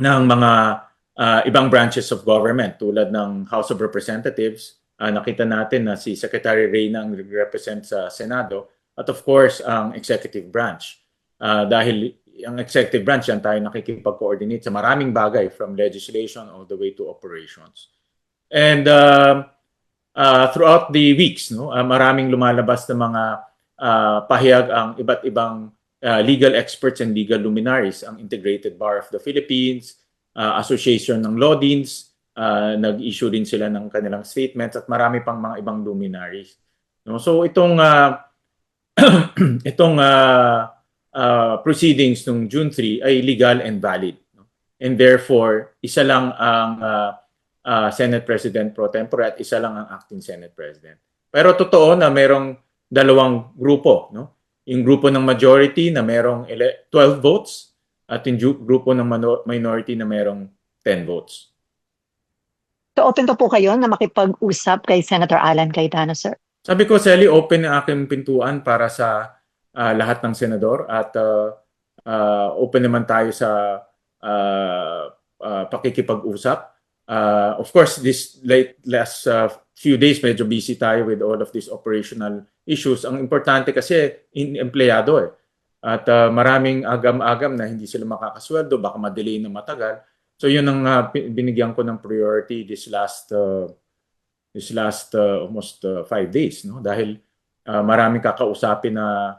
ng mga ibang branches of government tulad ng House of Representatives. Nakita natin na si Secretary Reyna ang represent sa Senado at of course ang executive branch. Dahil ang executive branch yan tayo nakikipag-coordinate sa maraming bagay from legislation all the way to operations. And throughout the weeks, no, maraming lumalabas na mga pahayag ang iba't ibang legal experts and legal luminaries, ang Integrated Bar of the Philippines, Association ng Law Deans, nag-issue din sila ng kanilang statements at marami pang mga ibang luminaries. No? So itong itong proceedings ng June 3 ay legal and valid. No? And therefore, isa lang ang Senate President pro tempore at isa lang ang acting Senate President. Pero totoo na merong dalawang grupo, no? Yung grupo ng majority na merong 12 votes at yung grupo ng minority na merong 10 votes. So open pa po kayo na makipag-usap kay Senator Alan Cayetano, sir? Sabi ko, Sally, open ang aking pintuan para sa lahat ng senador at open naman tayo sa pakikipag-usap. Of course, this last few days, medyo busy tayo with all of these operational issues. Ang importante kasi, empleyado eh. At maraming agam-agam na hindi sila makakasweldo, baka madelay na matagal. So yun ang binigyan ko ng priority this last almost 5 days. No? Dahil maraming kakausapin na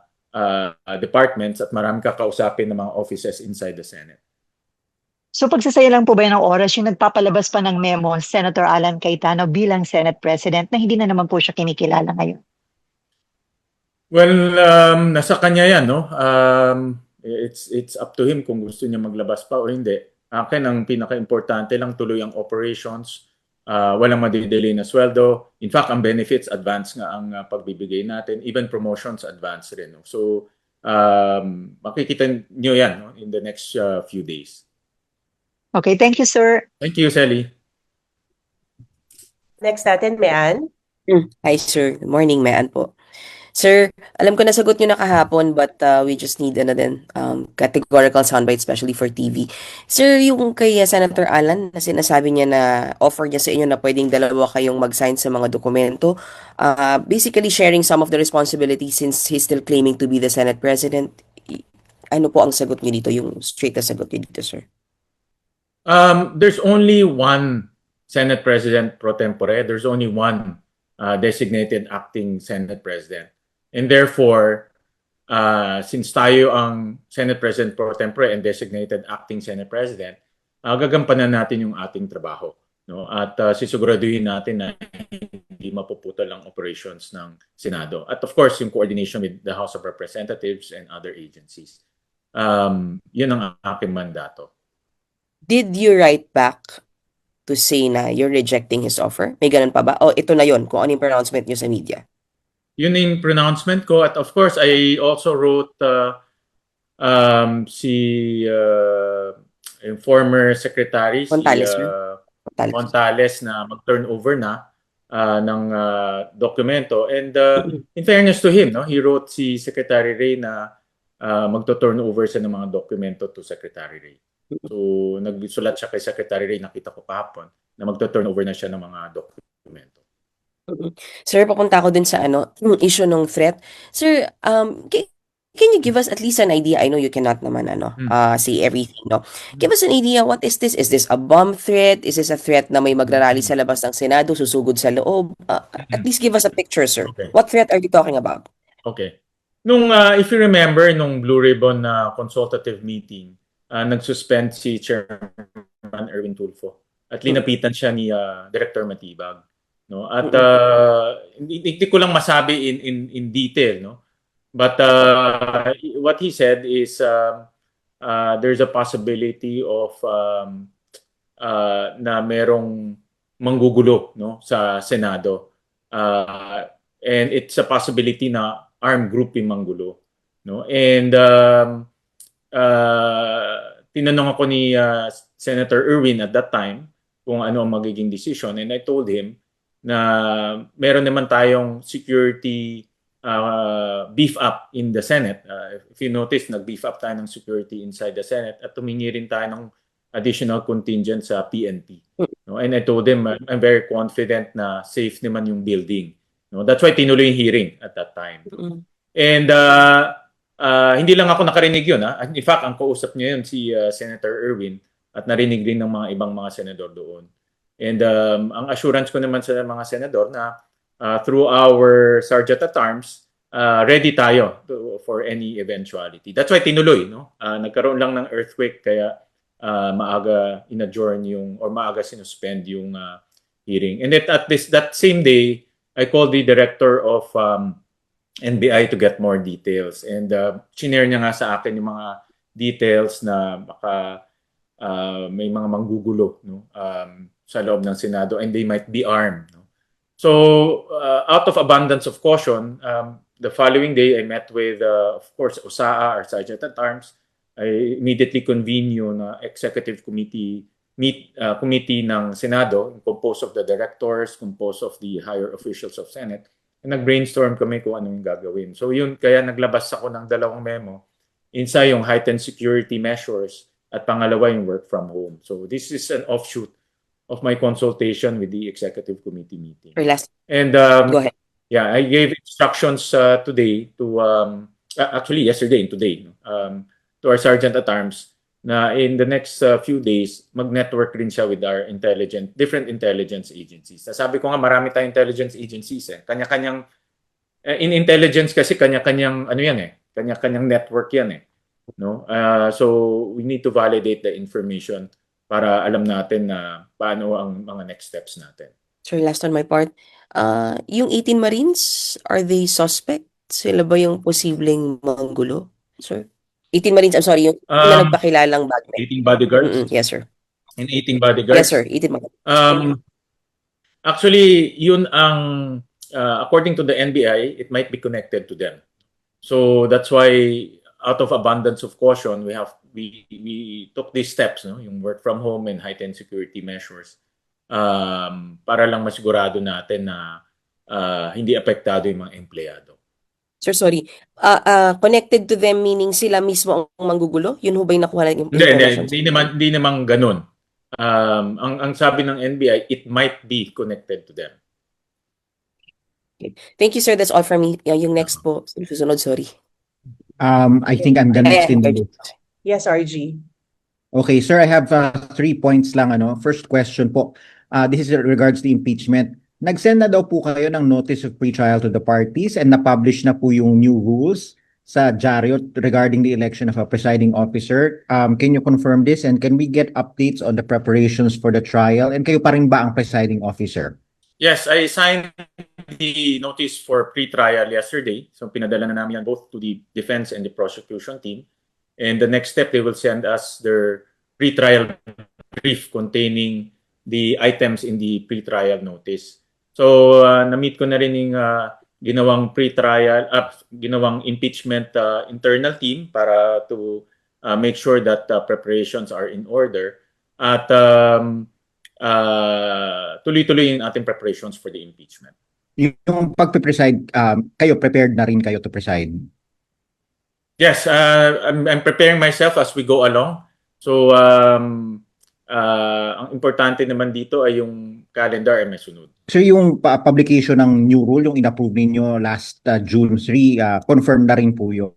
departments at maraming kakausapin na mga offices inside the Senate. So pagsasaya lang po ba ng oras yung nagpapalabas pa ng memo Senator Alan Cayetano bilang Senate President na hindi na naman po siya kinikilala ngayon? Well, nasa kanya yan, no? It's up to him kung gusto niya maglabas pa o hindi. Akin ang pinaka-importante lang tuloy ang operations, walang madidelay na sweldo. In fact, ang benefits advance nga ang pagbibigay natin, even promotions advance rin. No? So makikita niyo yan, no? In the next few days. Okay, thank you, sir. Thank you, Sally. Next natin, Mayan. Hi, sir. Good morning, Mayan po. Sir, alam ko nasagot nyo na kahapon but we just need another categorical soundbite especially for TV. Sir, yung kay Senator Alan na sinasabi niya na offer niya sa inyo na pwedeng dalawa kayong mag-sign sa mga dokumento, basically sharing some of the responsibilities since he's still claiming to be the Senate President. Ano po ang sagot niyo dito, yung straight na sagot niyo dito, sir? There's only one Senate President pro tempore. There's only one designated acting Senate President. And therefore, since tayo ang Senate President pro tempore and designated acting Senate President, gagampanan natin yung ating trabaho. No? At sisiguraduhin natin na hindi mapuputol ang operations ng Senado. At of course, yung coordination with the House of Representatives and other agencies. Yun ang aking mandato. Did you write back to say na you're rejecting his offer? May ganun pa ba? O ito na yon kung ano yung pronouncement nyo sa media? Yun yung pronouncement ko. At of course, I also wrote yung former secretary, Montales, Montales na mag-turn over na ng dokumento. And in fairness to him, no, he wrote si Secretary Ray na magto-turn over siya ng mga dokumento to Secretary Ray. So, nagsulat siya kay Secretary Ray, nakita ko kahapon, na magto-turn over na siya ng mga dokumento. Sir, papunta ako dun sa issue ng threat. Sir, can you give us at least an idea? I know you cannot naman say everything, no? Give us an idea, what is this? Is this a bomb threat? Is this a threat na may magrarally sa labas ng Senado, susugod sa loob? At least give us a picture, sir. Okay. What threat are you talking about? Okay. If you remember, nung Blue Ribbon consultative meeting, nagsuspend si Chairman Erwin Tulfo at linapitan siya ni Director Matibag, no? At hindi ko lang masabi in detail, no? But what he said is there's a possibility of na merong manggugulo, no, sa Senado, and it's a possibility na armed group yung manggulo, no? And tinanong ako ni Senator Erwin at that time kung ano ang magiging decision, and I told him na meron naman tayong security beef up in the Senate. If you notice, nag-beef up tayo ng security inside the Senate at tumingi rin tayo ng additional contingent sa PNP. No? And I told them, I'm very confident na safe naman yung building. No? That's why tinuloy yung hearing at that time. And hindi lang ako nakarinig yun. In fact, ang kausap niya yun si Senator Erwin at narinig din ng mga ibang mga senador doon. And ang assurance ko naman sa mga senador na through our Sergeant at Arms, ready tayo for any eventuality. That's why tinuloy. No? Nagkaroon lang ng earthquake kaya maaga in-adjourn yung or maaga sinuspend yung hearing. And at that same day, I called the director of NBI to get more details. And shinare niya nga sa akin yung mga details na baka may mga manggugulo, no? Sa loob ng Senado and they might be armed. No? So out of abundance of caution, the following day I met with, of course, OSAA, our Sergeant at Arms. I immediately convened yung executive committee ng Senado, composed of the directors, composed of the higher officials of Senate. And nag-brainstorm kami kung ano yung gagawin. So yun, kaya naglabas ako ng dalawang memo. Isa yung heightened security measures at pangalawa yung work from home. So this is an offshoot of my consultation with the executive committee meeting. And Go ahead. yeah, I gave instructions today to actually yesterday and today to our Sergeant at Arms na in the next few days mag-network rin siya with our different intelligence agencies. Sabi ko nga marami tayong intelligence agencies Kanya-kanyang in intelligence kasi kanya-kanyang ano yan kanya-kanyang network yan no? So we need to validate the information para alam natin na paano ang mga next steps natin. Sir, last on my part. Yung 18 Marines, are they suspect? Sila ba yung posibleng manggulo, sir? 18 Marines, I'm sorry, yung na nagpakilalang bagman. 18 bodyguards? Yes, sir. And 18 bodyguards? Yes, sir. 18 Marines. Actually, yun ang, according to the NBI, it might be connected to them. So that's why, out of abundance of caution, we took these steps, no? Yung work from home and heightened security measures, para lang masigurado natin na hindi apektado yung mga empleyado. Sir, sorry. Connected to them meaning sila mismo ang manggugulo? Yun ho ba yung nakuha ng information? Hindi naman ganun. Ang sabi ng NBI, it might be connected to them. Okay. Thank you, sir. That's all from me. Yung next po, susunod, sorry. I think I'm the next in the list. Yes, RG. Okay, sir, I have 3 points lang. First question po, this is regards the impeachment. Nag-send na daw po kayo ng notice of pre-trial to the parties and na-publish na po yung new rules sa Diaryo regarding the election of a presiding officer. Can you confirm this and can we get updates on the preparations for the trial? And kayo pa rin ba ang presiding officer? Yes, I signed the notice for pre-trial yesterday. So pinadala na namin yan both to the defense and the prosecution team. And the next step, they will send us their pre-trial brief containing the items in the pre-trial notice. So na-meet ko na rin yung ginawang pre-trial, ginawang impeachment internal team para to make sure that preparations are in order. At tuloy-tuloy yung ating preparations for the impeachment. Yung pagpe-preside, kayo prepared na rin kayo to preside? Yes, I'm preparing myself as we go along. So ang importante naman dito ay yung calendar ay may sunod. So yung publication ng new rule, yung in-approve ninyo last June 3, confirm na rin po yun?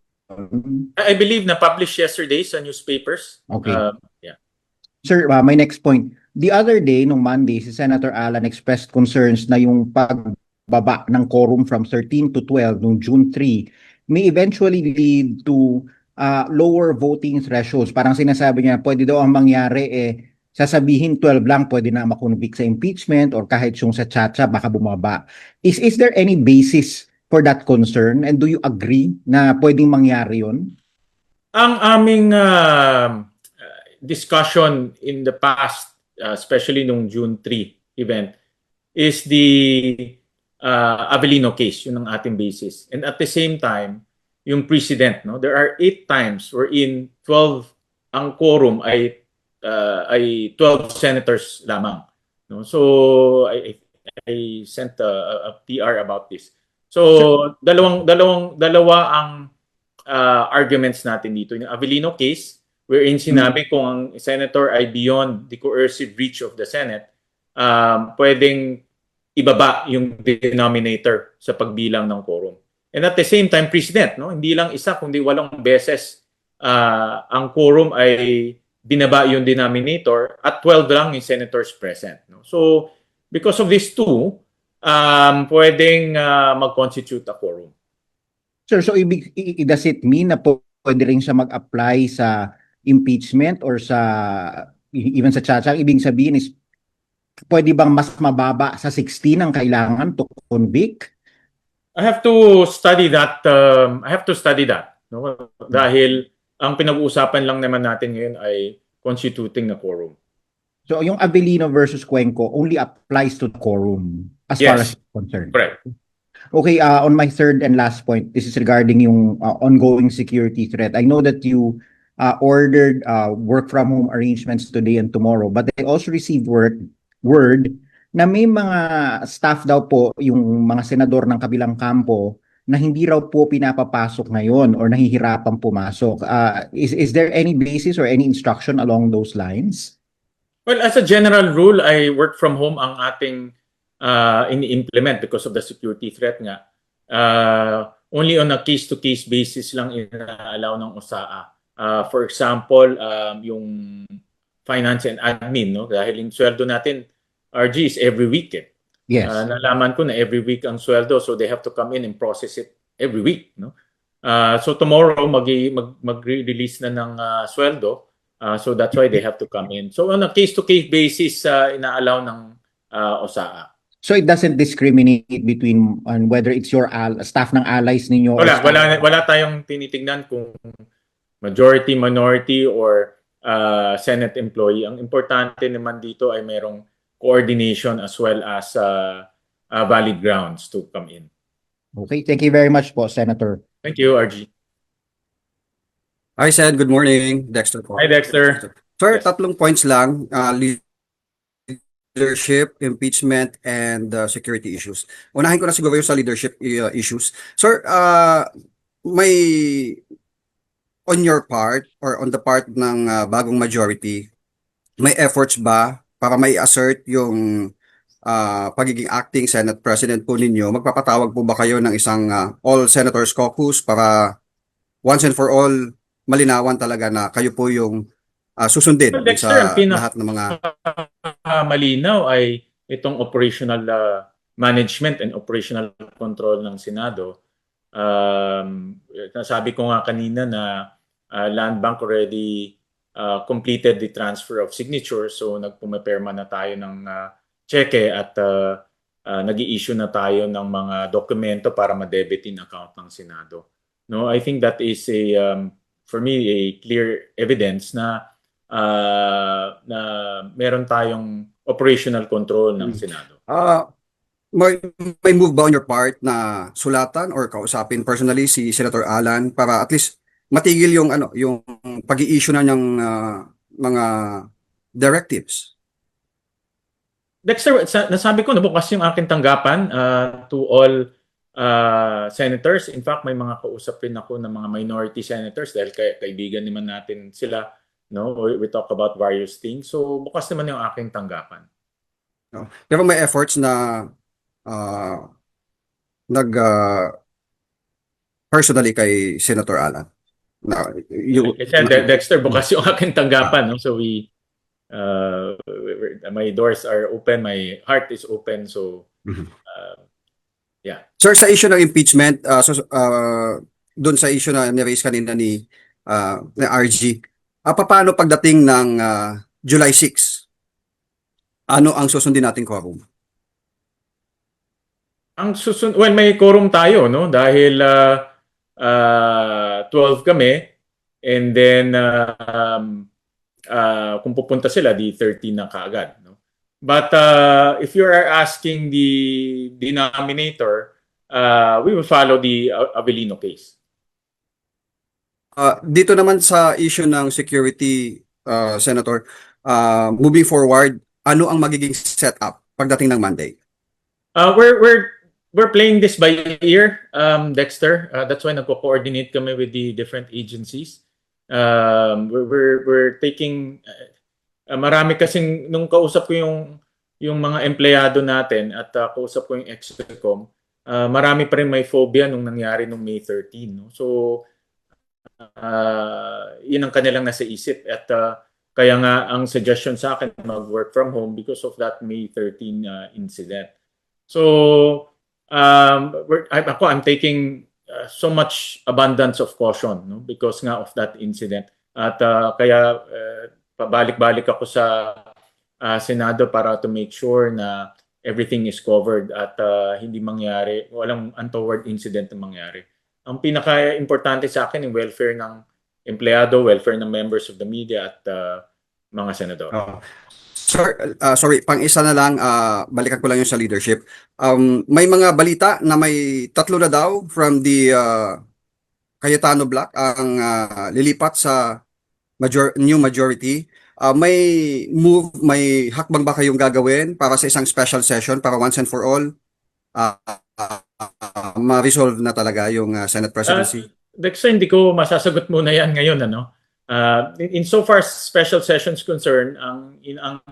I believe na published yesterday sa newspapers. Okay. Yeah. Sir, my next point. The other day, nung Monday, si Senator Alan expressed concerns na yung pagbaba ng quorum from 13 to 12 nung June 3 may eventually lead to lower voting thresholds. Parang sinasabi niya, pwede daw ang mangyari sasabihin 12 lang pwede na makonvict sa impeachment or kahit yung sa chacha baka bumaba. Is there any basis for that concern and do you agree na pwedeng mangyari yun? Ang aming discussion in the past, especially nung June 3 event, is the Avellino case, yun ang ating basis. And at the same time, yung precedent, no? There are 8 times wherein 12 ang quorum ay 12 senators lamang, no? So I sent a PR about this. So, dalawa ang arguments natin dito. Yung Avellino case, wherein sinabi kung ang senator ay beyond the coercive reach of the Senate, pwedeng ibaba yung denominator sa pagbilang ng quorum. And at the same time, President, no, hindi lang isa kundi 8 beses ang quorum ay binaba yung denominator at 12 lang yung senators present. No? So, because of these two, pwedeng mag-constitute a quorum. Sir, so does it mean na pwede rin siya mag-apply sa impeachment or even sa tsatsang? Ibig sabihin is, pwede bang mas mababa sa 16 ang kailangan to convict? I have to study that. No? Dahil ang pinag-uusapan lang naman natin ngayon ay constituting na quorum. So yung Avellino versus Cuenco only applies to the quorum as far as concerned. Correct. Okay, on my third and last point, this is regarding yung ongoing security threat. I know that you ordered work from home arrangements today and tomorrow, but I also received word na may mga staff daw po, yung mga senador ng kabilang kampo, na hindi raw po pinapapasok ngayon or nahihirapan pumasok. Is there any basis or any instruction along those lines? Well, as a general rule, I work from home ang ating ini-implement because of the security threat nga. Only on a case-to-case basis lang ina-allow ng OSAA. For example, yung finance and admin, no? Dahil yung sweldo natin, RG, is every week. Yes. Nalaman ko na every week ang sweldo, so they have to come in and process it every week. No? So tomorrow, mag-release na ng sweldo. So that's why they have to come in. So on a case-to-case basis, ina-allow ng OSAA. So it doesn't discriminate between whether it's your staff ng allies ninyo. Wala tayong tinitingnan kung majority, minority, or Senate employee. Ang importante naman dito ay merong coordination as well as valid grounds to come in. Okay, thank you very much po, Senator. Thank you, RG. Hi, Sen. Good morning. Dexter po. Hi, Dexter. Sir, Yes. 3 points lang. Leadership, impeachment, and security issues. Unahin ko na siguro yung sa leadership issues. Sir, may on your part or on the part ng bagong majority, may efforts ba para may assert yung pagiging acting Senate President po ninyo? Magpapatawag po ba kayo ng isang all senators caucus para once and for all malinawan talaga na kayo po yung susundin Well, Dexter, sa ang pinaka- lahat ng mga malinaw ay itong operational management and operational control ng Senado. Nasabi ko nga kanina na Land Bank already completed the transfer of signatures, so nagpumaperma na tayo ng cheque at nag-i-issue na tayo ng mga dokumento para ma-debit in account ng Senado. No, I think that is for me a clear evidence na meron tayong operational control ng Senado. may move ba on your part na sulatan or kausapin personally si Senator Alan para at least matigil yung yung pag-i-issue na ng mga directives? Dexter, nasabi ko na bukas yung aking tanggapan to all senators. In fact, may mga kausap rin ako ng mga minority senators dahil kaibigan naman natin sila. No, we talk about various things. So bukas naman yung aking tanggapan. Pero may efforts na personally kay Senator Alan. Dexter, bukas yung aking tanggapan. No? So my doors are open, my heart is open. So yeah. Sir, sa issue ng impeachment, doon sa issue na ni-raise kanina ni RG, paano pagdating ng July 6? Ano ang susundin nating quorum? Well, may quorum tayo, no? Dahil 12 kami, and then kung pupunta sila, di 13 na kaagad. No? But if you are asking the denominator, we will follow the Avellino case. Dito naman sa issue ng security, Senator, moving forward, ano ang magiging setup pagdating ng Monday? We're we're playing this by ear, Dexter. That's why nagko-coordinate kami with the different agencies. We're taking marami kasing nung kausap ko yung mga empleyado natin at kausap ko yung Excom, marami pa rin may phobia nung nangyari nung May 13, no? So yun ang kanilang nasa isip at kaya nga ang suggestion sa akin mag-work from home because of that May 13 incident. So I'm taking so much abundance of caution, no, because nga of that incident at kaya pabalik-balik ako sa Senado para to make sure na everything is covered at hindi mangyari, walang untoward incident na mangyari. Ang pinaka-importante sa akin yung welfare ng empleyado, welfare ng members of the media at mga senador. Sir, sorry, pang-isa na lang, balikan ko lang yung sa leadership. May mga balita na may 3 na daw from the Cayetano Block ang lilipat sa new majority. May hakbang ba kayong gagawin para sa isang special session para once and for all ma-resolve na talaga yung Senate presidency? Dexter, hindi ko masasagot muna yan ngayon, ano? In so far special sessions concern, ang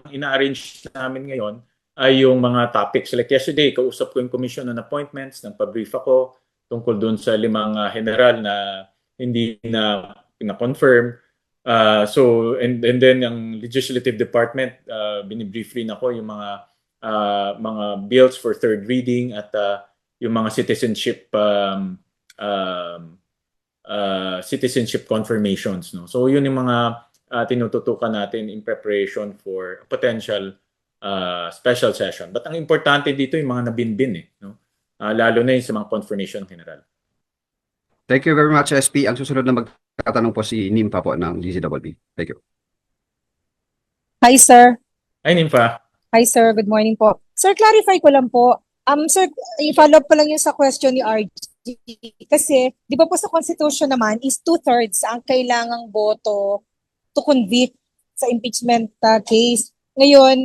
ina-arrange namin ngayon ay yung mga topics. Like yesterday, kausap ko yung Commission on Appointments, nagpa-brief ako tungkol dun sa 5 general na hindi na confirm. So and then ang Legislative Department, binibrief rin ako yung mga bills for third reading at yung mga citizenship confirmations, no. So yun yung mga tinututukan natin in preparation for a potential special session. But ang importante dito yung mga nabinbin, no. Lalo na yung sa mga confirmation general. Thank you very much, SP. Ang susunod na magtatanong po si Nimpa po ng DZWB. Thank you. Hi, sir. Ay, Nympha. Hi, sir. Good morning po. Sir, clarify ko lang po. Sir, i-follow up ko lang yung sa question ni RG. Kasi, di ba po sa Constitution naman is 2/3 ang kailangang boto to convict sa impeachment case. Ngayon,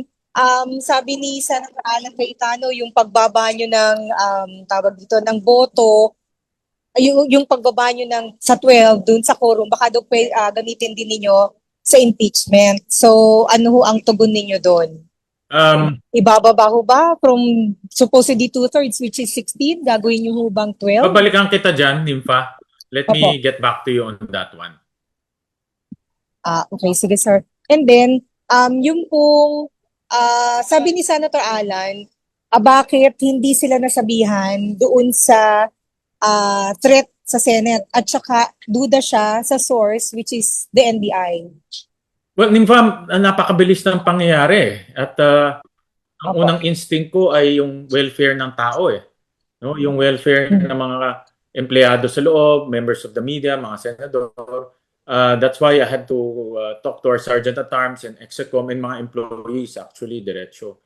sabi ni Senator Alan Cayetano, yung pagbaba nyo ng tawag dito ng boto, yung pagbaba nyo ng sa 12 dun sa quorum, baka daw gamitin din ninyo sa impeachment. So, ano ho ang tugon ninyo doon? Ibababa ho ba from supposedly 2/3 which is 16? Gagawin nyo ho bang 12? Babalikan kita dyan, Nympha. Let me get back to you on that one. Okay, sige sir. And then, yung pong sabi ni Senator Alan, bakit hindi sila nasabihan doon sa threat sa Senate at saka duda siya sa source which is the NBI. Well, Nympha, napakabilis ng pangyayari at ang unang instinct ko ay yung welfare ng tao, no? Yung welfare ng mga empleyado sa loob, members of the media, mga senador. That's why I had to talk to our Sergeant at Arms and Excom and mga employees actually diretso.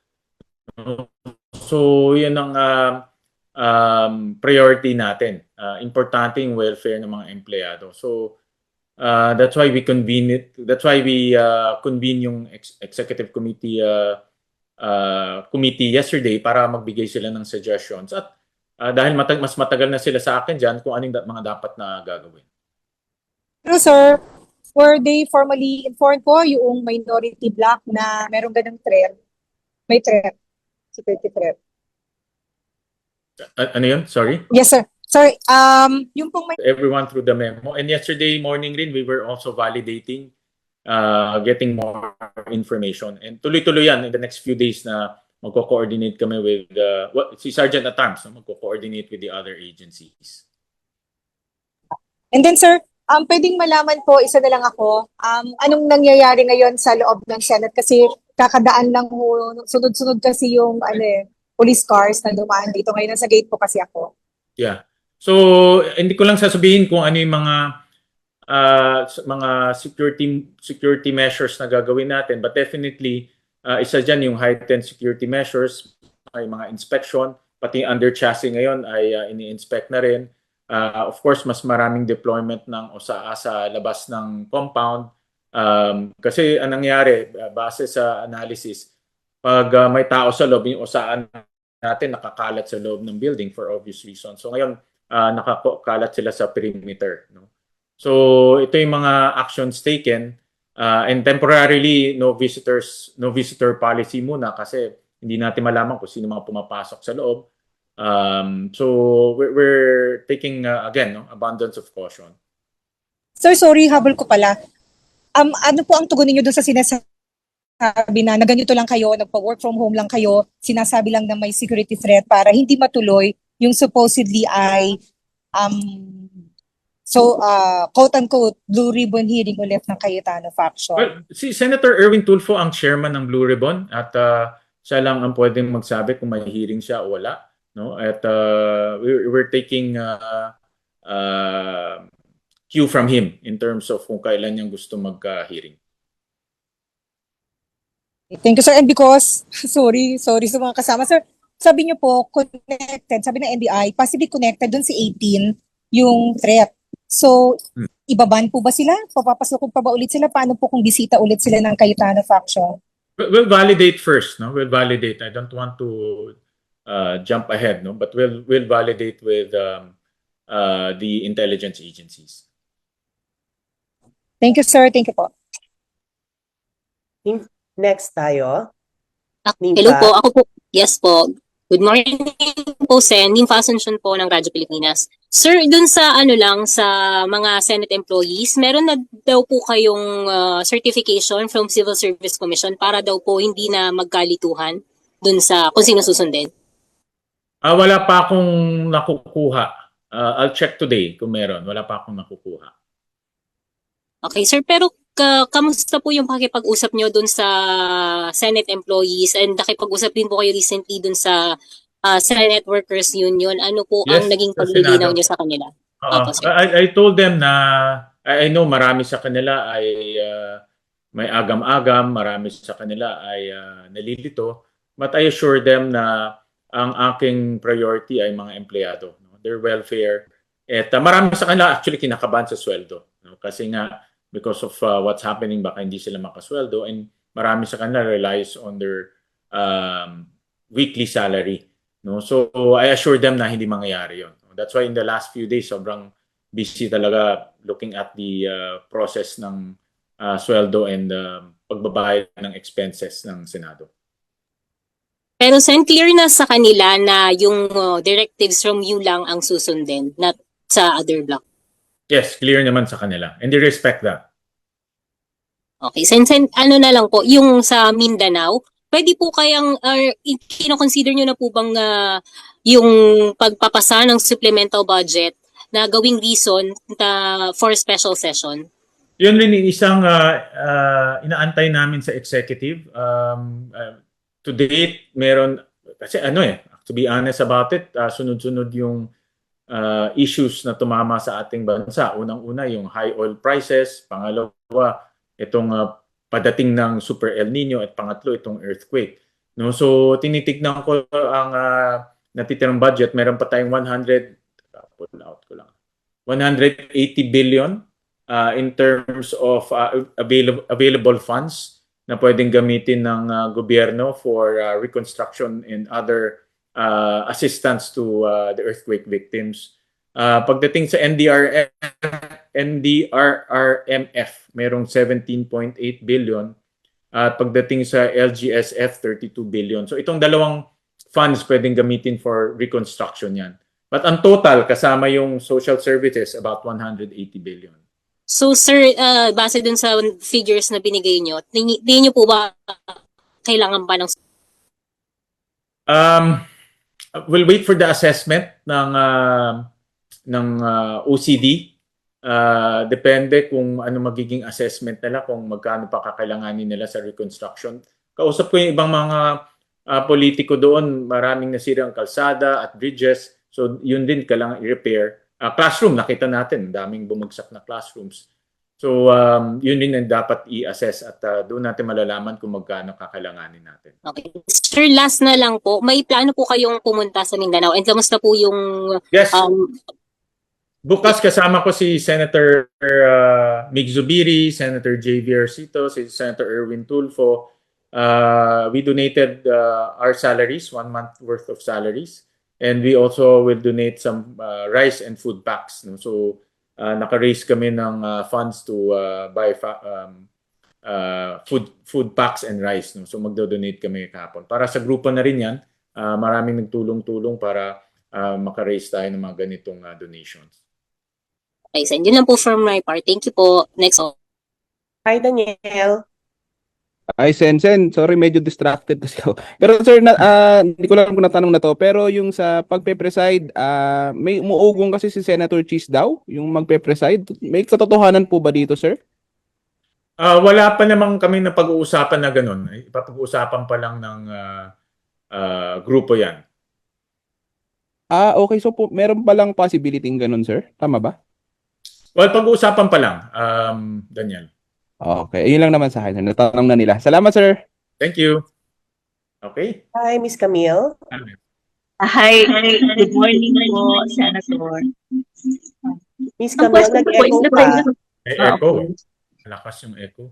So, yun ang priority natin. Importante yung welfare ng mga empleyado. So, that's why we convene it. That's why we convene yung executive committee yesterday para magbigay sila ng suggestions. At dahil mas matagal na sila sa akin dyan kung anong mga dapat na gagawin. Pero sir, were they formally informed po yung minority bloc na meron ganang threat? May threat. Security threat. Ano yun? Sorry? Yes sir. Sorry, yung pong may... Everyone through the memo. And yesterday morning rin, we were also validating, getting more information. And tuloy-tuloy yan in the next few days na magko-coordinate kami with si Sergeant at Arms, no? Magko-coordinate with the other agencies. And then sir, pwedeng malaman po, isa na lang ako, anong nangyayari ngayon sa loob ng Senate? Kasi kakadaan lang ho, sunod-sunod kasi yung police cars na dumaan dito. Ngayon nasa gate po kasi ako. Yeah. So, hindi ko lang sasabihin kung ano yung mga security measures na gagawin natin, but definitely isa dyan yung heightened security measures, ay mga inspection, pati under chassis ngayon ay ini-inspect na rin. Of course, mas maraming deployment ng OSAA sa labas ng compound. Kasi anong nangyari, base sa analysis, pag may tao sa loob, yung OSAA natin nakakalat sa loob ng building for obvious reasons. So ngayon, nakakalat sila sa perimeter. No? So ito yung mga actions taken. And temporarily, no visitor policy muna kasi hindi natin malaman kung sino mga pumapasok sa loob. So we're taking, again, no, abundance of caution. Sir, sorry, habol ko pala. Ano po ang tugon niyo doon sa sinasabi na ganito lang kayo, nagpa-work from home lang kayo, sinasabi lang na may security threat para hindi matuloy yung supposedly ay quote-unquote, Blue Ribbon hearing ulit ng Cayetano faction. Well, si Senator Erwin Tulfo ang chairman ng Blue Ribbon at siya lang ang pwedeng magsabi kung may hearing siya o wala. No? At we're taking cue from him in terms of kung kailan niyang gusto mag-hearing. Thank you, sir. And because, sorry sa mga kasama. Sir, sabi niyo po, connected, sabi ng NBI, possibly connected dun si 18 yung threat. So, ibaban po ba sila? Papapasok pa ba ulit sila? Paano po kung bisita ulit sila ng Cayetano faction? We'll validate first, no? We'll validate. I don't want to jump ahead, no? But we'll validate with the intelligence agencies. Thank you, sir. Thank you po. Next tayo. Hello po, ako po. Yes po. Good morning po, Sen. Nympha Asuncion po ng Radyo Pilipinas. Sir, dun sa sa mga Senate employees, meron na daw po kayong certification from Civil Service Commission para daw po hindi na magkalituhan dun sa kung sino susundin? Wala pa akong nakukuha. I'll check today kung meron. Wala pa akong nakukuha. Okay, sir. Pero kamusta po yung pakipag-usap nyo dun sa Senate employees and nakipag-usap din po kayo recently dun sa Senate Workers Union? Ano po ang naging sa paglilinaw Senado. nyo sa kanila? Opo, sir. I told them na I know marami sa kanila ay may agam-agam, marami sa kanila ay nalilito, but I assure them na ang aking priority ay mga empleyado, no? Their welfare. At marami sa kanila actually kinakabahan sa sweldo, no? Kasi nga because of what's happening, baka hindi sila makasweldo, and marami sa kanila relies on their weekly salary. No? So I assure them na hindi mangyayari yon. That's why in the last few days, sobrang busy talaga looking at the process ng sweldo and pagbabayad ng expenses ng Senado. Pero Sen, clear na sa kanila na yung directives from you lang ang susundin, not sa other block. Yes, clear naman sa kanila. And they respect that. Okay, Sen, ano na lang po, yung sa Mindanao, pwede po kayang, kino-consider nyo na po bang yung pagpapasa ng supplemental budget na gawing reason for special session? Yun rin isang inaantay namin sa executive. To date, meron, kasi to be honest about it, sunod-sunod yung issues na tumama sa ating bansa. Unang-una yung high oil prices, pangalawa itong padating ng Super El Nino, at pangatlo itong earthquake. No, so tinitignan ko ang natitirang budget, meron pa tayong 180 billion in terms of available funds na pwedeng gamitin ng gobyerno for reconstruction and other assistance to the earthquake victims. Pagdating sa NDRRMF, merong 17.8 billion. At pagdating sa LGSF, 32 billion. So itong dalawang funds pwedeng gamitin for reconstruction yan. But ang total, kasama yung social services, about 180 billion. So sir, base dun sa figures na binigay nyo, tingin nyo po ba kailangan pa ng... We'll wait for the assessment ng OCD. Depende kung ano magiging assessment nila, kung magkano pa kakailanganin nila sa reconstruction. Kausap ko yung ibang mga politiko doon, maraming nasira ang kalsada at bridges. So yun din kailangan i-repair. Classroom, nakita natin, daming bumagsak na classrooms. So yun din ang dapat i-assess at doon natin malalaman kung magkano kakailanganin natin. Okay. Sir, last na lang po, may plano po kayong pumunta sa Mindanao and kamusta po yung... Yes. Bukas kasama ko si Senator Mig Zubiri, Senator J.V. Arcito, si Senator Erwin Tulfo. we donated our salaries, 1 month worth of salaries, and we also will donate some rice and food packs. No? So naka-raise kami ng funds to buy food packs and rice. No? So magdo-donate kami kahapon. Para sa grupo na rin yan, maraming nagtulong-tulong para maka-raise tayo ng mga ganitong donations. Okay, Sen. Yun lang po from my part. Thank you po. Next. Hi, Daniel. Ay, Sen, sorry, medyo distracted kasi ako. Pero sir, hindi ko lang kung natanong na to, pero yung sa pagpe-preside, may umuugong kasi si Senator Cheese daw, yung magpe-preside. May katotohanan po ba dito, sir? Wala pa namang kami na pag-uusapan na ganun. Ipapag-uusapan pa lang ng grupo yan. Okay, so po, meron pa lang possibility ng ganun, sir? Tama ba? Well, pag-uusapan pa lang, Daniel. Okay, yun lang naman sa akin, sir. Natanong na nila. Salamat, sir. Thank you. Okay. Hi, Miss Camille. Hi, good morning po, Senator. Miss Ang Camille, question ko po is nag-echo ka. May echo. Malakas yung echo.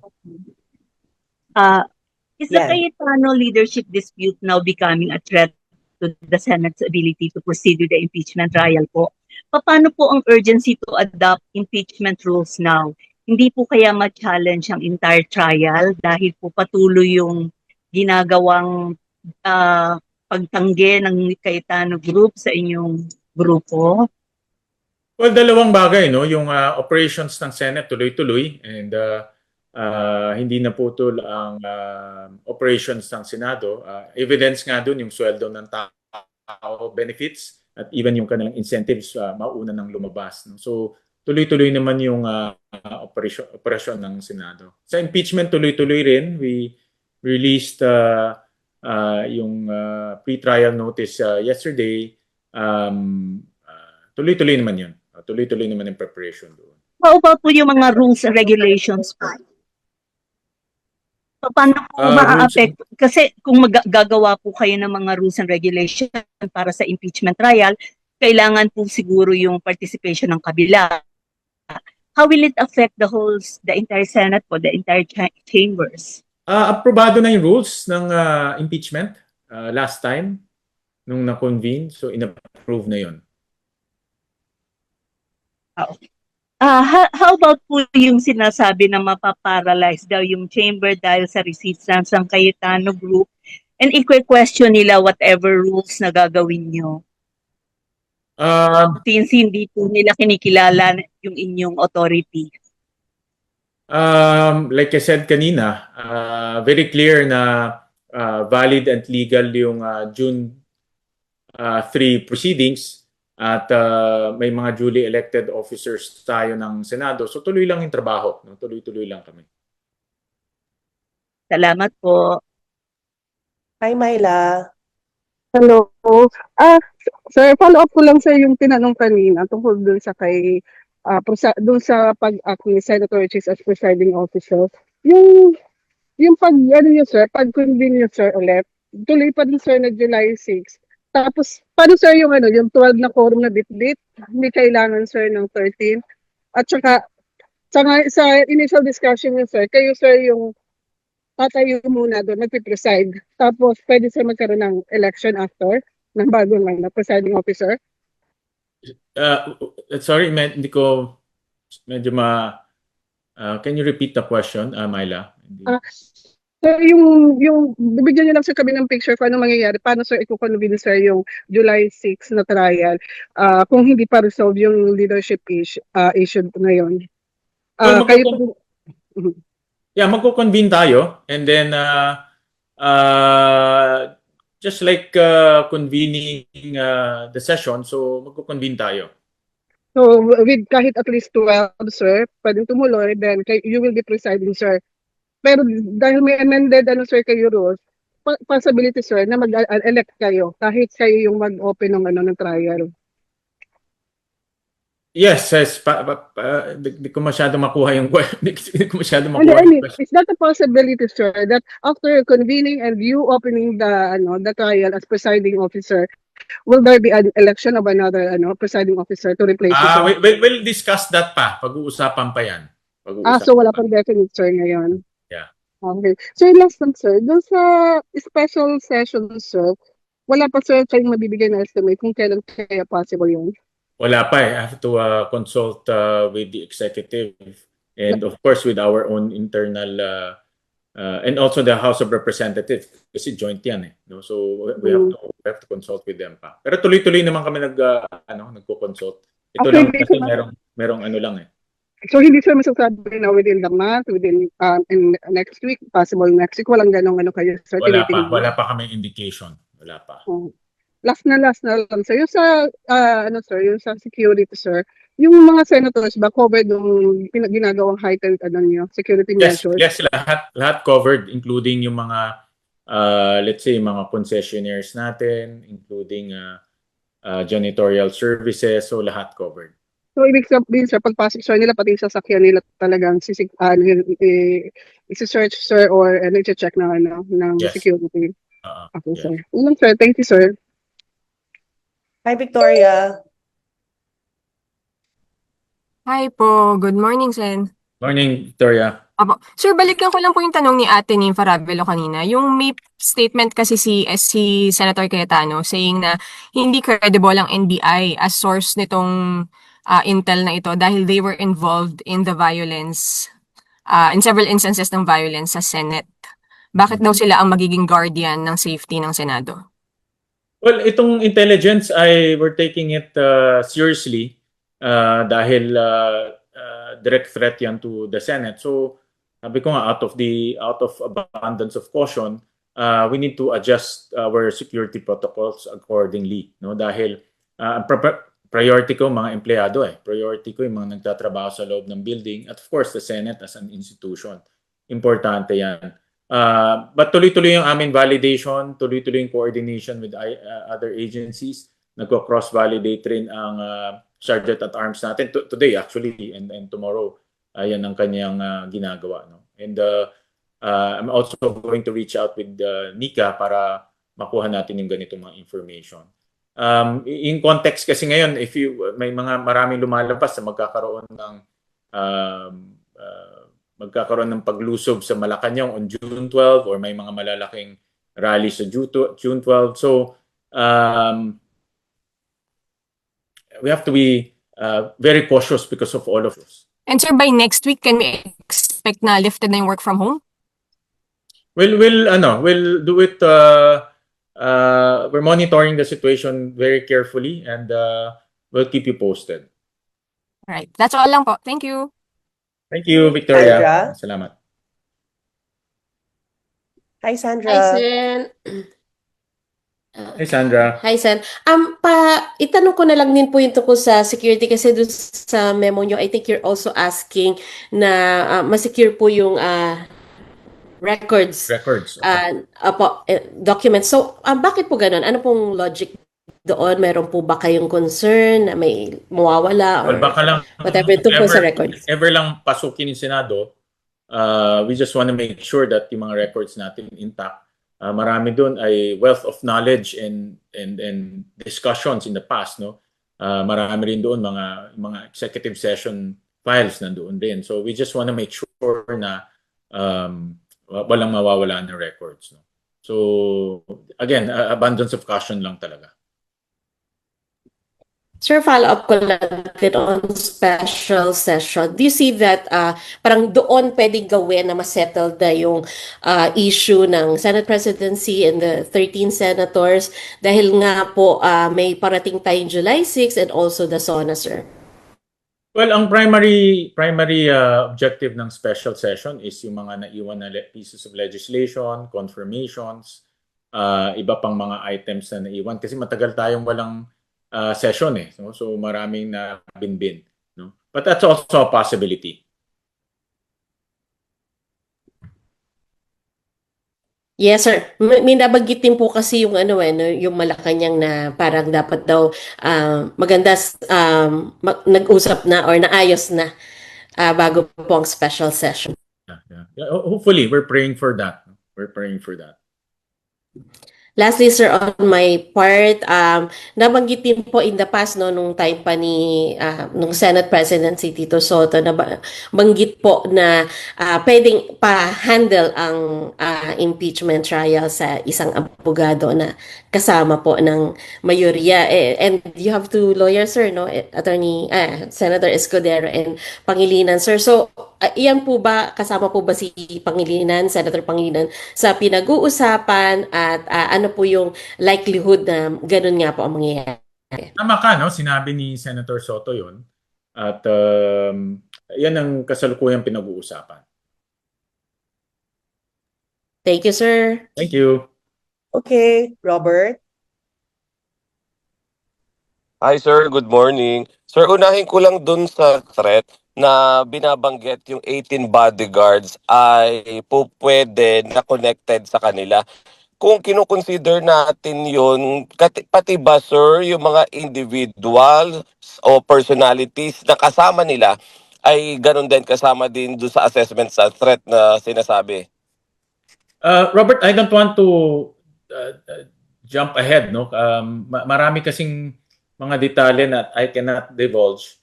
Is the Yan. Cayetano leadership dispute now becoming a threat to the Senate's ability to proceed with the impeachment trial po? Paano po ang urgency to adopt impeachment rules now? Hindi po kaya ma-challenge ang entire trial dahil po patuloy yung ginagawang pagtanggi ng Cayetano Group sa inyong grupo? Well, dalawang bagay, no? Yung operations ng Senate tuloy-tuloy and hindi na putol ang operations ng Senado. Evidence nga dun yung sweldo ng tao, benefits, at even yung kanilang incentives mauna nang lumabas. No? So, tuloy-tuloy naman yung operasyon ng Senado. Sa impeachment, tuloy-tuloy rin. We released yung pre-trial notice yesterday. Tuloy-tuloy naman yun. Tuloy-tuloy naman yung preparation doon. How about po yung mga rules and regulations po? Paano po ma-affect? Kasi kung gagawa po kayo ng mga rules and regulations para sa impeachment trial, kailangan po siguro yung participation ng kabila. How will it affect the entire Senate po, the entire chambers? Aprobado na yung rules ng impeachment last time nung na-convene. So, in-approve na yun. How about po yung sinasabi na mapaparalyze daw yung chamber dahil sa resistance ng Cayetano Group and i-question nila whatever rules na gagawin nyo? Since hindi po nila kinikilala yung inyong authority. Like I said kanina, very clear na valid and legal yung June 3 proceedings at may mga duly elected officers tayo ng Senado. So tuloy lang yung trabaho. No? Tuloy-tuloy lang kami. Salamat po. Hi, Myla. Hello. Sir, follow up ko lang sa yung tinanong kanina tungkol dun sa kay dun sa pag-act ni Senator Cheese as presiding officer. Yung pag-convene niyo sir ulit, tuloy pa din sir na July 6. Tapos, paano sir yung yung 12 na quorum na bit-bit? Hindi kailangan sir ng 13. At saka, sa initial discussion niyo sir, kayo sir yung tatayo muna doon, magpipreside. Tapos, pwede sir magkaroon ng election after ng bagong presiding officer. Sorry, hindi ko medyo can you repeat the question, Myla? So yung bibigyan niyo lang sir kami ng picture paano mangyayari, paano sir i-convene sir yung July 6 na trial kung hindi pa resolve yung leadership issue ngayon. Kayo magko-convene tayo and then just like convening the session, so magko-convene tayo. So with kahit at least 12 sir, pwedeng tumuloy, then you will be presiding sir. Pero dahil may amended sir kayo rules, possibility sir na mag-elect kayo kahit kayo yung mag-open ng trial. Yes. Hindi ko masyado makuha yung hindi ko masyado makuha yung question. Is that a possibility sir that after convening and you opening the trial as presiding officer, will there be an election of another presiding officer to replace you? Sir? We'll discuss that pa. Pag-uusapan pa yan. So wala pang definite sir ngayon. Okay. Sir, last lang, sir. Doon sa special session, sir, wala pa, sir, kayong mabibigay na estimate kung kailan kaya possible yun? Wala pa eh. I have to consult with the executive and of course with our own internal and also the House of Representatives kasi joint yan eh. No? So we have to consult with them pa. Pero tuloy-tuloy naman kami nagko-consult. Ito Okay, lang hindi kasi ko merong ano lang eh. So, hindi sir masasabi na within the month, within in next week, possible next week, walang ganong ano kayo, sir, tinitingnan? Wala pa kami indication. Wala pa. Last na lang, sir. Yung sa, sir, yung sa security, sir, yung mga senators ba covered yung ginagawang heightened, security Yes, measures? yes, lahat covered including yung mga let's say mga concessionaires natin, including janitorial services, so lahat covered. So, ibig sabihin, sir, pagpasok, sir, nila, pati sa sasakyan nila talagang isi-search, sir, or i-check na, ng Yes. security. Okay, Yes. sir. Yun lang, sir. Thank you, sir. Hi, Victoria. Hi po. Good morning, Sen. Morning, Victoria. Apo. Sir, balikan ko lang po yung tanong ni Ate Nympha Ravelo kanina. Yung may statement kasi si Senator Cayetano saying na hindi credible ang NBI as source nitong intel na ito dahil they were involved in the violence, in several instances ng violence sa Senate. Bakit daw sila ang magiging guardian ng safety ng Senado? Well, itong intelligence we're taking it seriously dahil direct threat yan to the Senate. So, sabi ko nga out of abundance of caution, we need to adjust our security protocols accordingly, no? Dahil priority ko mga empleyado Priority ko yung mga nagtatrabaho sa loob ng building at of course the Senate as an institution. Importante yan. But tuloy-tuloy yung aming validation, tuloy-tuloy yung coordination with other agencies. Nagko-cross-validate rin ang Sergeant at Arms natin today actually and tomorrow. Yan ang kanyang ginagawa. No? And I'm also going to reach out with Nika para makuha natin yung ganitong mga information. In context kasi ngayon, if may maraming lumalabas na magkakaroon ng paglusob sa Malacanang on June 12 or may mga malalaking rally sa June 12. So we have to be very cautious because of all of this. And sir, by next week, can we expect na lifted na yung work from home? We'll do it. We're monitoring the situation very carefully and we'll keep you posted. All right. That's all lang po. Thank you. Thank you, Victoria. Sandra? Salamat. Hi, Sandra. Hi, Sen. Hey, Sandra. Hi, Sen. Itanong ko na lang din po yung tungkol sa security kasi doon sa memo nyo, I think you're also asking na ma-secure po yung records. Documents. So, bakit po ganun? Ano pong logic doon? Meron po ba kayong concern na may mawawala or Baka lang, whatever tungkol sa records? Ever lang pasukin yung Senado, we just want to make sure that yung mga records natin intact. Marami doon ay wealth of knowledge and discussions in the past, no? Marami rin doon mga executive session files nandoon din. So we just want to make sure na walang mawawala ng records, no? So again, abundance of caution lang talaga. Sir, follow-up ko lang din on special session. Do you see that parang doon pwedeng gawin na ma-settle na yung issue ng Senate presidency and the 13 senators dahil nga po may parating tayong July 6 and also the SONA, sir? Well, ang primary objective ng special session is yung mga naiwan na pieces of legislation, confirmations, iba pang mga items na naiwan kasi matagal tayong walang session no? So maraming na binbin, no? But that's also a possibility. Yes, sir. May nabanggit din po kasi yung yung Malacanang na parang dapat daw maganda nag-usap na or naayos na bago po ang special session. Yeah. Hopefully, we're praying for that. Lastly, sir, on my part, nabanggit din po in the past, no, nung time pa ni, nung Senate President si Tito Soto, banggit po na pwedeng pa-handle ang impeachment trial sa isang abogado na kasama po ng mayorya. And you have two lawyers, sir, no? Senator Escudero and Pangilinan, sir. So, iyan po ba, kasama po ba si Pangilinan, Senator Pangilinan, sa pinag-uusapan at ano po yung likelihood na ganun nga po ang mangyayari? Tama ka, no? Sinabi ni Senator Soto yun. At yan ang kasalukuyang pinag-uusapan. Thank you, sir. Thank you. Okay, Robert. Hi sir, good morning. Sir, unahin ko lang dun sa threat na binabanggit yung 18 bodyguards ay po pwede na connected sa kanila. Kung kinukonsider natin yun, pati ba sir, yung mga individuals o personalities na kasama nila ay ganun din kasama din doon sa assessment sa threat na sinasabi? Robert, I don't want to jump ahead, no? Marami kasing mga detalye na I cannot divulge.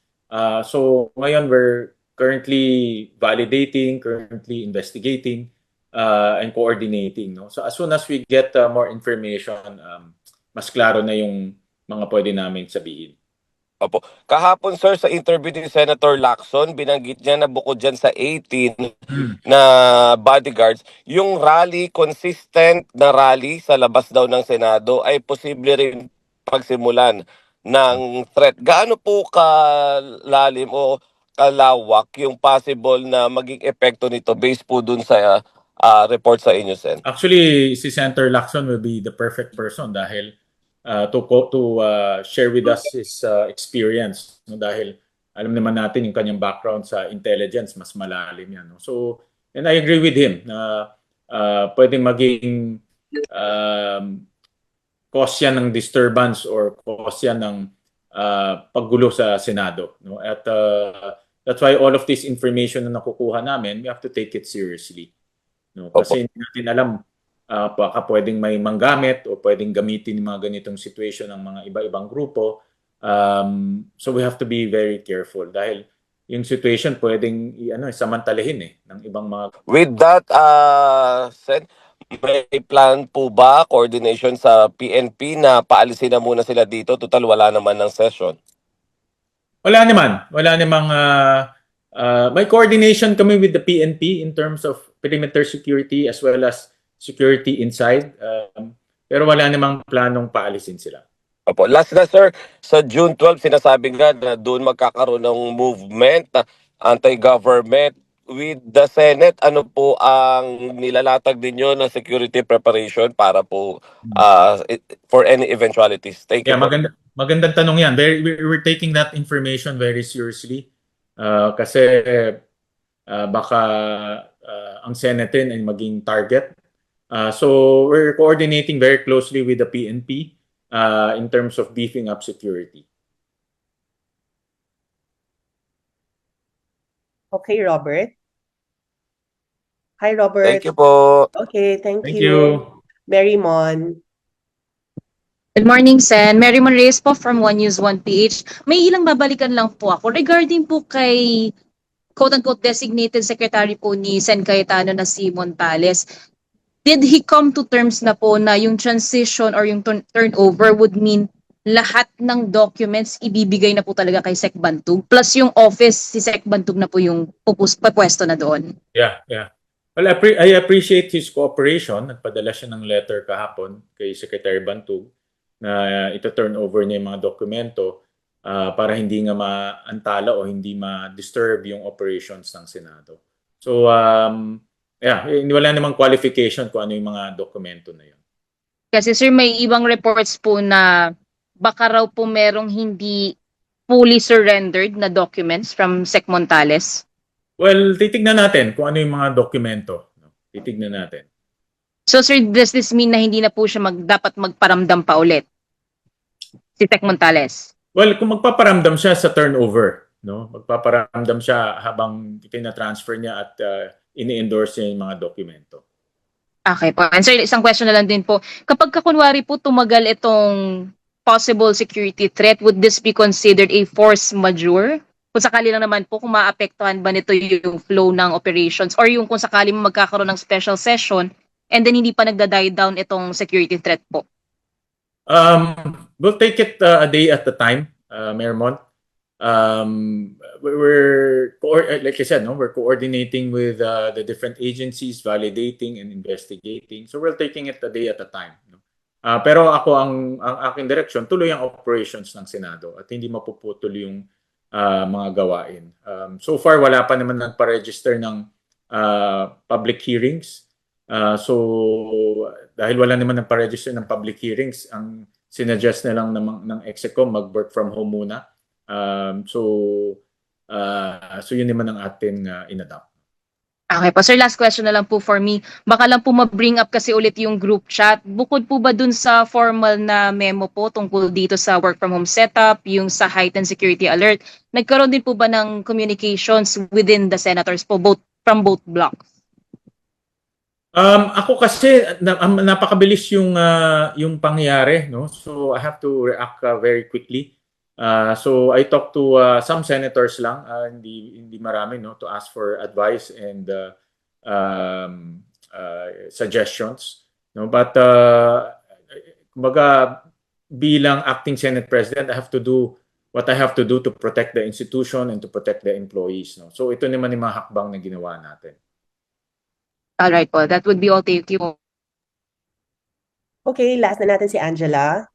So ngayon we're currently validating, currently investigating, and coordinating, no? So as soon as we get more information, mas klaro na yung mga pwede namin sabihin. Opo. Kahapon sir sa interview ni Senator Lacson, binanggit niya na bukod dyan sa 18 na bodyguards, yung rally, consistent na rally sa labas daw ng Senado ay posible rin pagsimulan ng threat. Gaano po kalalim o kalawak yung possible na maging epekto nito based po dun sa report sa inyo, Sen? Actually, si Senator Lacson will be the perfect person dahil to share with us his experience, no? Dahil alam naman natin yung kanyang background sa intelligence, mas malalim yan, no? So, and I agree with him na pwedeng maging cause yan ng disturbance or cause yan ng paggulo sa Senado, no? At that's why all of this information na nakukuha namin, we have to take it seriously, no? Kasi hindi natin alam baka pwedeng may manggamit o pwedeng gamitin yung mga ganitong situation ng mga iba-ibang grupo. So we have to be very careful dahil yung situation pwedeng samantalahin ng ibang mga... With that, Sen, may plan po ba coordination sa PNP na paalisin na muna sila dito? Total, wala naman ng session. Wala naman. Wala namang... may coordination kami with the PNP in terms of perimeter security as well as security inside. Pero wala namang planong paalisin sila. Opo. Last na sir, sa June 12, sinasabi nga na doon magkakaroon ng movement, anti-government with the Senate. Ano po ang nilalatag ninyo na security preparation para po for any eventualities? Thank you. Magandang tanong yan. We're taking that information very seriously. Kasi baka ang Senate rin ay maging target. So we're coordinating very closely with the PNP in terms of beefing up security. Okay, Robert. Hi, Robert. Thank you po. Okay, thank Thank you. you. Mary Mon. Good morning, Sen. Mary Mon Reyes po from One News 1PH. May ilang babalikan lang po ako regarding po kay quote-unquote designated secretary po ni Sen Cayetano na si Montales. Did he come to terms na po na yung transition or yung turnover would mean lahat ng documents ibibigay na po talaga kay Sec Bantug plus yung office si Sec Bantug na po yung pupwesto na doon? Yeah. Well, I appreciate his cooperation. Nagpadala siya ng letter kahapon kay Secretary Bantug na ito-turn over niya yung mga dokumento para hindi nga maantala o hindi ma-disturb yung operations ng Senado. So, wala namang qualification kung ano yung mga dokumento na yun. Kasi sir, may ibang reports po na baka raw po merong hindi fully surrendered na documents from Sec Montales. Well, titignan natin kung ano yung mga dokumento. Titignan natin. So sir, does this mean na hindi na po siya dapat magparamdam pa ulit si Sec Montales? Well, kung magpaparamdam siya sa turnover, no? Magpaparamdam siya habang tina-transfer niya at ini-endorse niya yung mga dokumento. Okay po. And sir, isang question na lang din po. Kapag kunwari po tumagal itong possible security threat, would this be considered a force majeure? Kung sakali lang naman po, kung maapektuhan ba nito yung flow ng operations or yung kung sakali mo magkakaroon ng special session and then hindi pa nagda-die down itong security threat po? We'll take it a day at a time, Mayor Mon. Like I said, no, we're coordinating with the different agencies, validating and investigating. So we're taking it a day at a time. No? Pero ako ang aking direction, tuloy ang operations ng Senado at hindi mapuputol yung mga gawain. So far, wala pa naman nagpa-register ng public hearings. So dahil wala naman nagpa-register ng public hearings, ang sinuggest na lang ng Execo mag-work from home muna. So yun naman ang ating in-adopt. Okay po. Sir, last question na lang po for me. Baka lang po ma-bring up kasi ulit yung group chat. Bukod po ba dun sa formal na memo po tungkol dito sa work from home setup, yung sa heightened security alert, nagkaroon din po ba ng communications within the senators po, from both blocks? Ako kasi napakabilis yung pangyayari, no? So I have to react very quickly. So I talked to some senators lang, hindi marami, no, to ask for advice and suggestions, no. But kumbaga bilang acting Senate President, I have to do what I have to do to protect the institution and to protect the employees, no. So ito naman yung mga hakbang na ginawa natin. All right po. That would be all. Thank you. Okay, last na natin si Angela.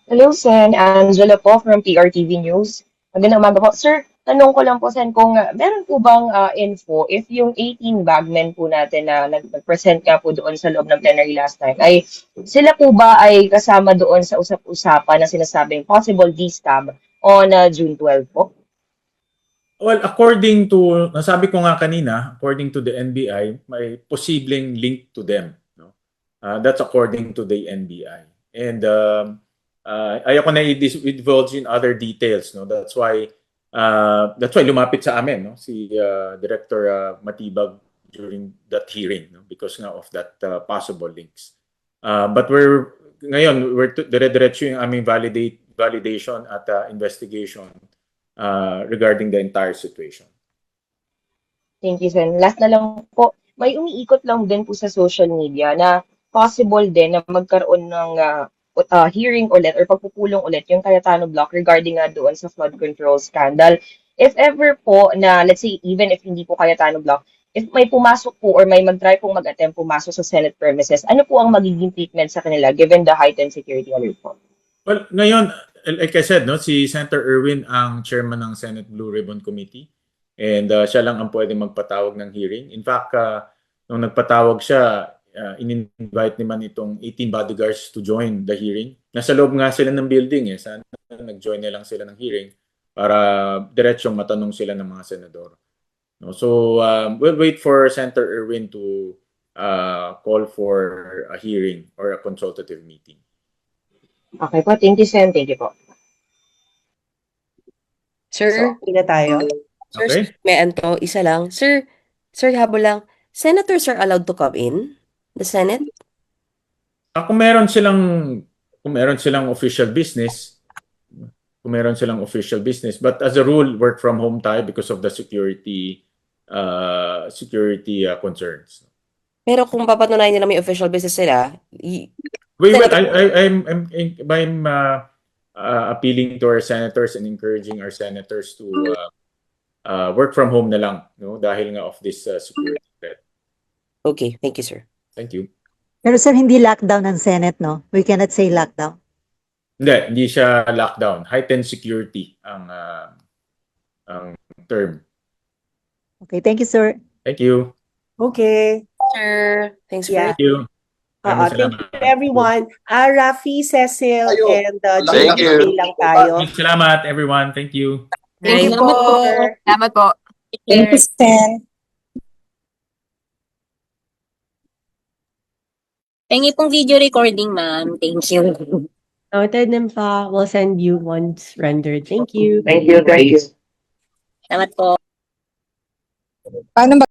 Hello, Sen. Angela po from PRTV News. Magandang umaga po. Sir, tanong ko lang po, Sen, kung meron po bang info if yung 18 bagmen po natin na nag-present nga po doon sa loob ng plenary last time, ay sila po ba ay kasama doon sa usap-usapan na sinasabing possible D-stab on June 12 po? Well, according to, nasabi ko nga kanina, according to the NBI, may posibleng link to them. No? That's according to the NBI. And ayoko na i-divulge in other details. No? That's why lumapit sa amin, no? Si Director Matibag during that hearing, no? Because nga of that possible links. But we're dire-diretso yung aming validation at investigation regarding the entire situation. Thank you, Sen. Last na lang po, may umiikot lang din po sa social media na possible din na magkaroon ng hearing ulit or pagpupulong ulit yung Cayetano Block regarding doon sa flood control scandal. If ever po na, let's say, even if hindi po Cayetano Block, if may pumasok po or may mag-try pong mag-attempt pumasok sa Senate premises, ano po ang magiging treatment sa kanila given the heightened security alert po? Well, ngayon, like I said, no, si Senator Erwin ang chairman ng Senate Blue Ribbon Committee and siya lang ang pwedeng magpatawag ng hearing. In fact, nung nagpatawag siya, in-invite naman itong 18 bodyguards to join the hearing. Nasa loob nga sila ng building. Sana nag-join na lang sila ng hearing para diretsong matanong sila ng mga senador. No, so we'll wait for Senator Erwin to call for a hearing or a consultative meeting. Okay po. Thank you, Sen. Thank you po. Sir, So, okay na tayo. sir, Okay. may anto, isa lang. Sir, habol lang. Senators are allowed to come in the Senate? Kung meron silang official business, but as a rule, work from home tayo because of the security concerns. Pero kung papatunayan nila may official business sila, I'm appealing to our senators and encouraging our senators to work from home na lang, no, dahil nga of this security threat. okay, thank you, sir. Thank you. Pero sir, hindi lockdown ng Senate, no? We cannot say lockdown. Hindi siya lockdown. Heightened security ang term. Okay, thank you, sir. Thank you. Okay. Sir, thanks for Yeah. Thank you. Thank Salamat. you everyone. Rafi, Cecil, and Thank Jay, you. lang tayo. Salamat, everyone. Thank you. Thank you Salamat po. po. Salamat po. Thank you, Sen. Pengi pong video recording, ma'am. Thank you. Noted din pa. We'll send you once rendered. Thank you. Thank you. Thank you. Salamat po. Paano ba